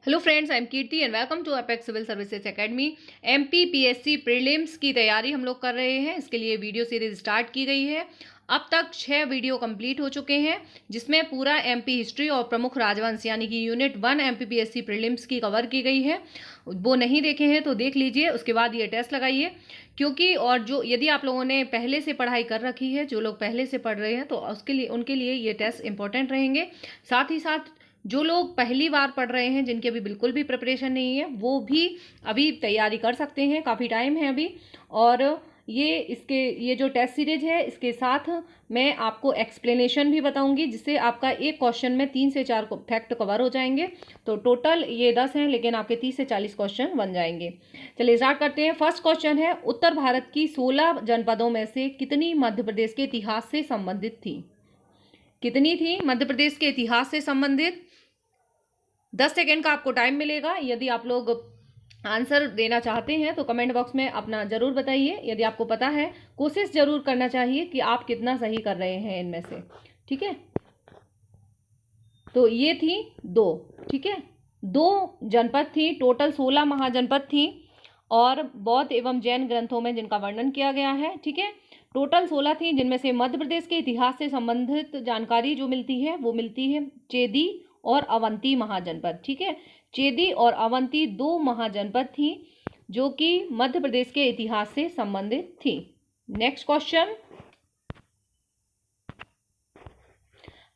Hello friends, I am Kirti and welcome to apex civil services academy. MPPSC prelims की तैयारी हम लोग कर रहे हैं। इसके लिए वीडियो सीरीज स्टार्ट की गई है। अब तक 6 वीडियो कंप्लीट हो चुके हैं, जिसमें पूरा एमपी हिस्ट्री और प्रमुख राजवंश यानी कि यूनिट 1 एमपीपीएससी प्रीलिम्स की कवर की गई है। वो नहीं देखे हैं तो देख लीजिए, उसके बाद ये टेस्ट लगाइए। क्योंकि और जो यदि आप लोगों ने पहले से पढ़ाई कर रखी है, जो लोग पहले से पढ़ रहे हैं, तो उनके लिए ये टेस्ट इंपॉर्टेंट रहेंगे। साथ ही साथ जो लोग पहली बार पढ़ रहे हैं, जिनके अभी बिल्कुल भी प्रिपरेशन नहीं है, वो भी अभी तैयारी कर सकते हैं। काफ़ी टाइम है अभी। और ये जो टेस्ट सीरीज है, इसके साथ मैं आपको एक्सप्लेनेशन भी बताऊंगी, जिससे आपका एक क्वेश्चन में 3 से 4 फैक्ट कवर हो जाएंगे। तो टोटल ये 10 हैं, लेकिन आपके 30 से 40 क्वेश्चन बन जाएंगे। चलिए स्टार्ट करते हैं। फर्स्ट क्वेश्चन है, उत्तर भारत की 16 जनपदों में से कितनी मध्य प्रदेश के इतिहास से संबंधित थी? कितनी थी मध्य प्रदेश के इतिहास से संबंधित? 10 सेकेंड का आपको टाइम मिलेगा। यदि आप लोग आंसर देना चाहते हैं तो कमेंट बॉक्स में अपना जरूर बताइए। यदि आपको पता है, कोशिश जरूर करना चाहिए कि आप कितना सही कर रहे हैं इनमें से। ठीक है, तो ये थी 2। ठीक है, 2 जनपद थी, टोटल 16 महाजनपद थी, और बौद्ध एवं जैन ग्रंथों में जिनका वर्णन किया गया है। ठीक है, टोटल 16 थी, जिनमें से मध्य प्रदेश के इतिहास से संबंधित जानकारी जो मिलती है वो मिलती है चेदी और अवंती महाजनपद। ठीक है, चेदी और अवंती 2 महाजनपद थी जो कि मध्य प्रदेश के इतिहास से संबंधित थी। नेक्स्ट क्वेश्चन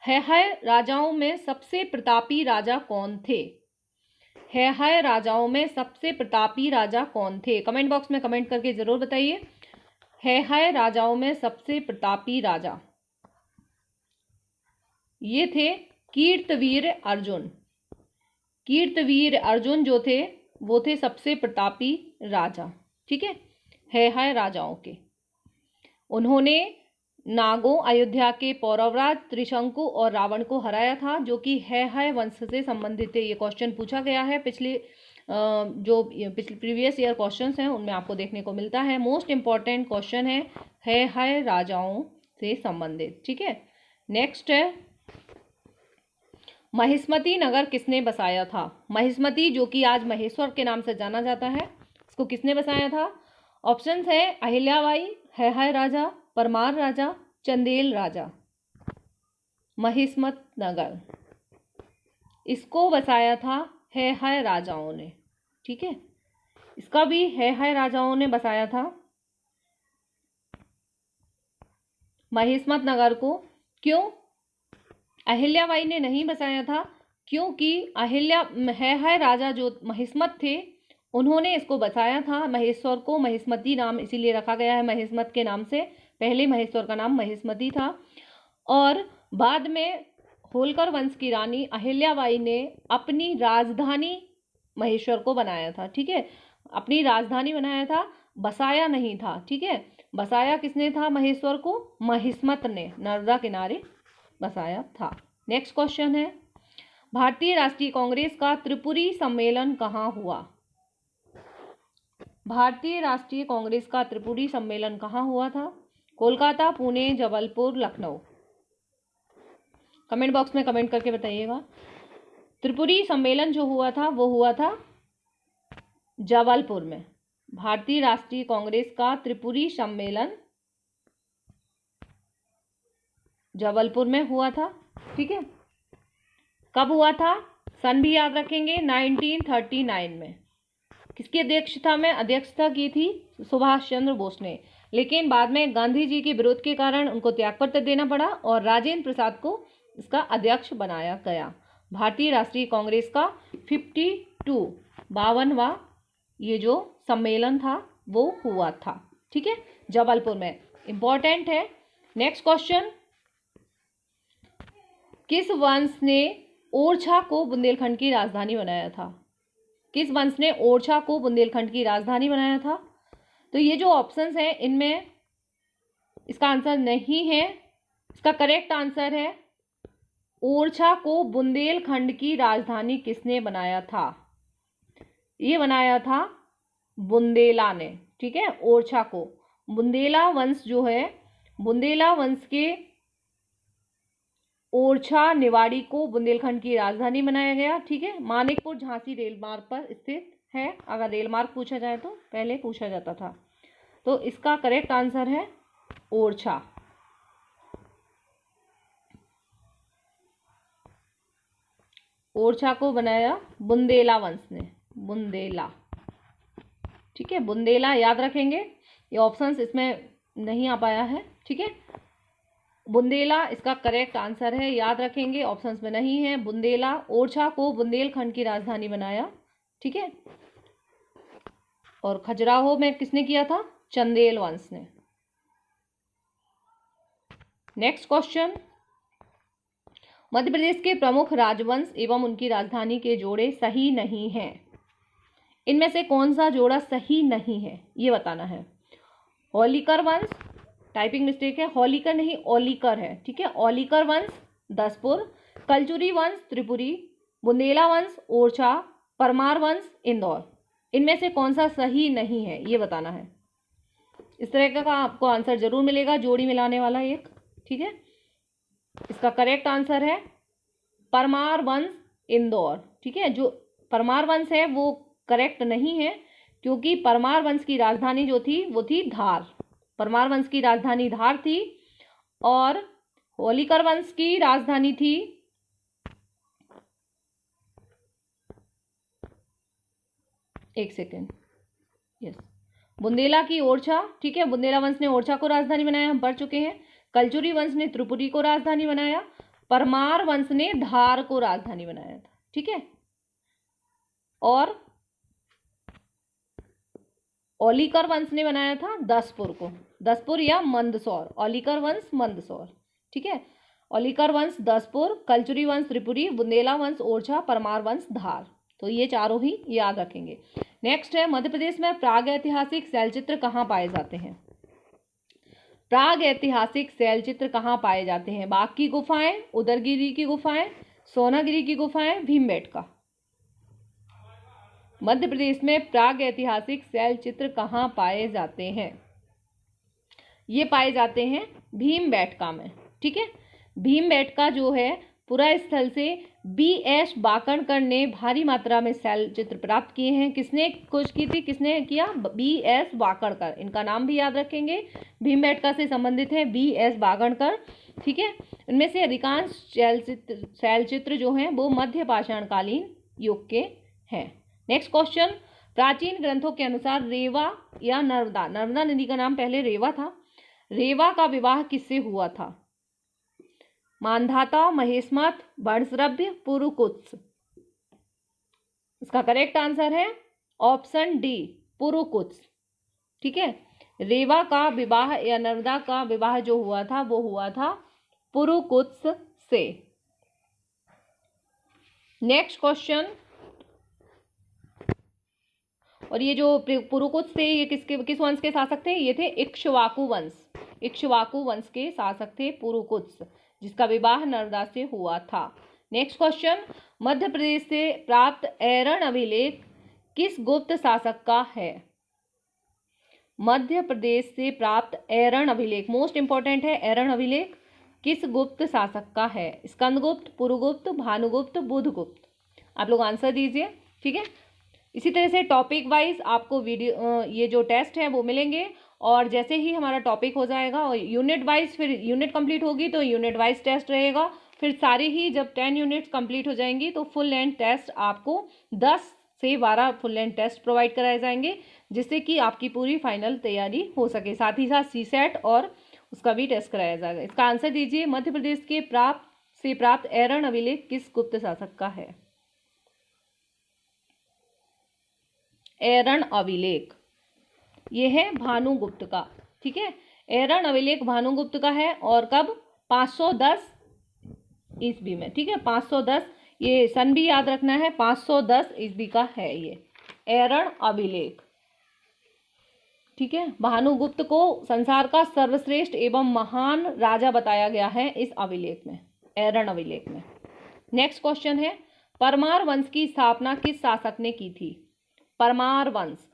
है राजाओं में सबसे प्रतापी राजा कौन थे? है राजाओं में सबसे प्रतापी राजा कौन थे? कमेंट बॉक्स में कमेंट करके जरूर बताइए। है राजाओं में सबसे प्रतापी राजा ये थे कीर्तवीर अर्जुन। कीर्तवीर अर्जुन जो थे वो थे सबसे प्रतापी राजा। ठीक है राजाओं के। उन्होंने नागों, अयोध्या के पौरवराज त्रिशंकु और रावण को हराया था, जो कि है वंश से संबंधित है। ये क्वेश्चन पूछा गया है पिछले प्रीवियस ईयर क्वेश्चंस हैं, उनमें आपको देखने को मिलता है। मोस्ट इंपॉर्टेंट क्वेश्चन है राजाओं से संबंधित। ठीक है, नेक्स्ट है, महिष्मती नगर किसने बसाया था? महिष्मती, जो कि आज महेश्वर के नाम से जाना जाता है, इसको किसने बसाया था? ऑप्शंस है अहिल्याबाई, है राजा, परमार राजा, चंदेल राजा। महिष्मत नगर इसको बसाया था है राजाओं ने। ठीक है, इसका भी है राजाओं ने बसाया था महिष्मत नगर को। क्यों अहिल्याबाई ने नहीं बसाया था? क्योंकि है राजा जो महिष्मत थे, उन्होंने इसको बसाया था। महेश्वर को महिष्मती नाम इसीलिए रखा गया है महिष्मत के नाम से। पहले महेश्वर का नाम महिष्मती था, और बाद में होलकर वंश की रानी अहिल्याबाई ने अपनी राजधानी महेश्वर को बनाया था। ठीक है, अपनी राजधानी बनाया था, बसाया नहीं था। ठीक है, बसाया किसने था महेश्वर को? महिष्मत ने नर्मदा किनारे बसाया था। नेक्स्ट क्वेश्चन है, भारतीय राष्ट्रीय कांग्रेस का त्रिपुरी सम्मेलन कहाँ हुआ? भारतीय राष्ट्रीय कांग्रेस का त्रिपुरी सम्मेलन कहाँ हुआ था? कोलकाता, पुणे, जबलपुर, लखनऊ। कमेंट बॉक्स में कमेंट करके बताइएगा। त्रिपुरी सम्मेलन जो हुआ था वो हुआ था जबलपुर में। भारतीय राष्ट्रीय कांग्रेस का त्रिपुरी सम्मेलन जबलपुर में हुआ था। ठीक है, कब हुआ था? सन भी याद रखेंगे, 1939 में। किसकी अध्यक्षता में अध्यक्षता की थी? सुभाष चंद्र बोस ने। लेकिन बाद में गांधी जी के विरोध के कारण उनको त्यागपत्र देना पड़ा और राजेंद्र प्रसाद को इसका अध्यक्ष बनाया गया। भारतीय राष्ट्रीय कांग्रेस का 52वां ये जो सम्मेलन था वो हुआ था। ठीक है, जबलपुर में। इंपॉर्टेंट है। नेक्स्ट क्वेश्चन, किस वंश ने ओरछा को बुंदेलखंड की राजधानी बनाया था? किस वंश ने ओरछा को बुंदेलखंड की राजधानी बनाया था? तो ये जो ऑप्शंस हैं, इनमें इसका आंसर नहीं है। इसका करेक्ट आंसर है ओरछा को बुंदेलखंड की राजधानी किसने बनाया था? ये बनाया था बुंदेला ने। ठीक है, ओरछा को। बुंदेला वंश जो है, बुंदेला वंश के ओरछा निवाड़ी को बुंदेलखंड की राजधानी बनाया गया। ठीक है, मानिकपुर झांसी रेल मार्ग पर स्थित है। अगर रेल मार्ग पूछा जाए तो पहले पूछा जाता था, तो इसका करेक्ट आंसर है ओरछा। ओरछा को बनाया बुंदेला वंश ने, बुंदेला। ठीक है, बुंदेला याद रखेंगे, ये ऑप्शंस इसमें नहीं आ पाया है। ठीक है, बुंदेला इसका करेक्ट आंसर है, याद रखेंगे, ऑप्शंस में नहीं है। बुंदेला, ओरछा को बुंदेलखंड की राजधानी बनाया। ठीक है, और खजुराहो में किसने किया था? चंदेल वंश ने। नेक्स्ट क्वेश्चन, मध्य प्रदेश के प्रमुख राजवंश एवं उनकी राजधानी के जोड़े सही नहीं हैं। इनमें से कौन सा जोड़ा सही नहीं है, ये बताना है। होलिकर वंश, टाइपिंग मिस्टेक है, होलिकर नहीं ओलिकर है। ठीक है, ओलिकर वंश दसपुर, कलचुरी वंश त्रिपुरी, बुंदेला वंश ओरछा, परमार वंश इंदौर। इनमें से कौन सा सही नहीं है, ये बताना है। इस तरह का आपको आंसर जरूर मिलेगा, जोड़ी मिलाने वाला एक। ठीक है, इसका करेक्ट आंसर है परमार वंश इंदौर। ठीक है, जो परमार वंश है वो करेक्ट नहीं है, क्योंकि परमार वंश की राजधानी जो थी वो थी धार। परमार वंश की राजधानी धार थी, और होलिकर वंश की राजधानी थी बुंदेला की ओरछा। ठीक है, बुंदेला वंश ने ओरछा को राजधानी बनाया, हम पढ़ चुके हैं। कलचुरी वंश ने त्रिपुरी को राजधानी बनाया, परमार वंश ने धार को राजधानी बनाया था। ठीक है, और ओलिकर वंश ने बनाया था दसपुर को, दसपुर या मंदसौर, ओलिकर वंश मंदसौर। ठीक है, ओलिकर वंश दसपुर, कलचुरी वंश त्रिपुरी, बुंदेला वंश ओरछा, परमार वंश धार। तो ये चारों ही याद रखेंगे। नेक्स्ट है, मध्य प्रदेश में प्राग ऐतिहासिक शैलचित्र कहाँ पाए जाते हैं? प्राग ऐतिहासिक शैलचित्र कहाँ पाए जाते हैं? बाघ की गुफाएं, उदयगिरी की गुफाएं, सोनागिरी की गुफाएं, भीमबेटका। मध्य प्रदेश में प्राग ऐतिहासिक शैलचित्र कहाँ पाए जाते हैं? ये पाए जाते हैं भीमबेटका में। ठीक है, भीमबेटका जो है पुरा स्थल से B.S. बाकणकर ने भारी मात्रा में शैलचित्र प्राप्त किए हैं। किसने खोज की थी, किसने किया? B.S. बाकणकर। इनका नाम भी याद रखेंगे, भीमबेटका से संबंधित है B.S. बाकणकर। ठीक है, इनमें से अधिकांश शैलचित्र जो हैं वो मध्य पाषाणकालीन युग के हैं। नेक्स्ट क्वेश्चन, प्राचीन ग्रंथों के अनुसार रेवा या नर्मदा, नर्मदा नदी का नाम पहले रेवा था, रेवा का विवाह किससे हुआ था? मानधाता, महेशमत, वंशरभ्य, पुरुकुत्स। इसका करेक्ट आंसर है ऑप्शन डी, पुरुकुत्स। ठीक है, रेवा का विवाह या नर्मदा का विवाह जो हुआ था वो हुआ था पुरुकुत्स से। नेक्स्ट क्वेश्चन, और ये जो पुरुकुत्स थे ये किस वंश के शासक थे? ये थे इक्ष्वाकु वंश, इक्ष्वाकु वंश के शासक थे पुरुकुत्स, जिसका विवाह नर्मदा से हुआ था। नेक्स्ट क्वेश्चन, मध्य प्रदेश से प्राप्त ऐरण अभिलेख किस गुप्त शासक का है? मध्य प्रदेश से प्राप्त ऐरण अभिलेख, मोस्ट इंपॉर्टेंट है, ऐरण अभिलेख किस गुप्त शासक का है? स्कंदगुप्त, पुरुगुप्त, भानुगुप्त, बुधगुप्त। आप लोग आंसर दीजिए। ठीक है, इसी तरह से टॉपिक वाइज आपको वीडियो ये जो टेस्ट है वो मिलेंगे, और जैसे ही हमारा टॉपिक हो जाएगा और यूनिट वाइज, फिर यूनिट कंप्लीट होगी तो यूनिट वाइज टेस्ट रहेगा। फिर सारी ही जब 10 यूनिट्स कंप्लीट हो जाएंगी तो फुल लेंथ टेस्ट आपको 10 से 12 फुल लेंथ टेस्ट प्रोवाइड कराए जाएंगे, जिससे कि आपकी पूरी फाइनल तैयारी हो सके। साथ ही साथ CSET और उसका भी टेस्ट कराया जाएगा। इसका आंसर दीजिए, मध्य प्रदेश के प्राप्त ऐरण अभिलेख किस गुप्त शासक का है? ऐरण अभिलेख ये है भानुगुप्त का। ठीक है, ऐरण अभिलेख भानुगुप्त का है, और कब? 510 ईस्वी में। ठीक है, 510, ये सन भी याद रखना है, 510 ईस्वी का है ये ऐरण अभिलेख। ठीक है, भानुगुप्त को संसार का सर्वश्रेष्ठ एवं महान राजा बताया गया है इस अभिलेख में, ऐरण अभिलेख में। नेक्स्ट क्वेश्चन है, परमार वंश की स्थापना किस शासक ने की थी? परमार वंश,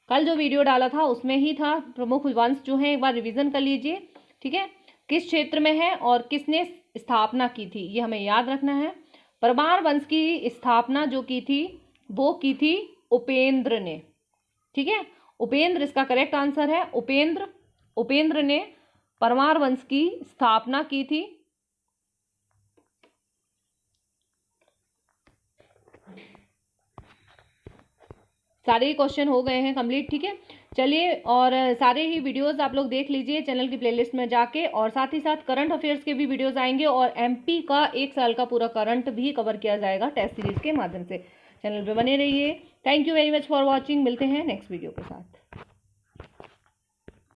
कल जो वीडियो डाला था उसमें ही था, प्रमुख वंश जो है एक बार रिवीजन कर लीजिए। ठीक है, किस क्षेत्र में है और किसने स्थापना की थी, ये हमें याद रखना है। परमार वंश की स्थापना जो की थी वो की थी उपेंद्र ने। ठीक है, उपेंद्र इसका करेक्ट आंसर है। उपेंद्र ने परमार वंश की स्थापना की थी। सारे ही क्वेश्चन हो गए हैं कंप्लीट। ठीक है, चलिए, और सारे ही वीडियोस आप लोग देख लीजिए चैनल की प्लेलिस्ट में जाके, और साथ ही साथ करंट अफेयर्स के भी वीडियोस आएंगे और एमपी का 1 साल का पूरा करंट भी कवर किया जाएगा टेस्ट सीरीज के माध्यम से। चैनल पे बने रहिए। Thank you very much for watching. मिलते हैं नेक्स्ट वीडियो के साथ।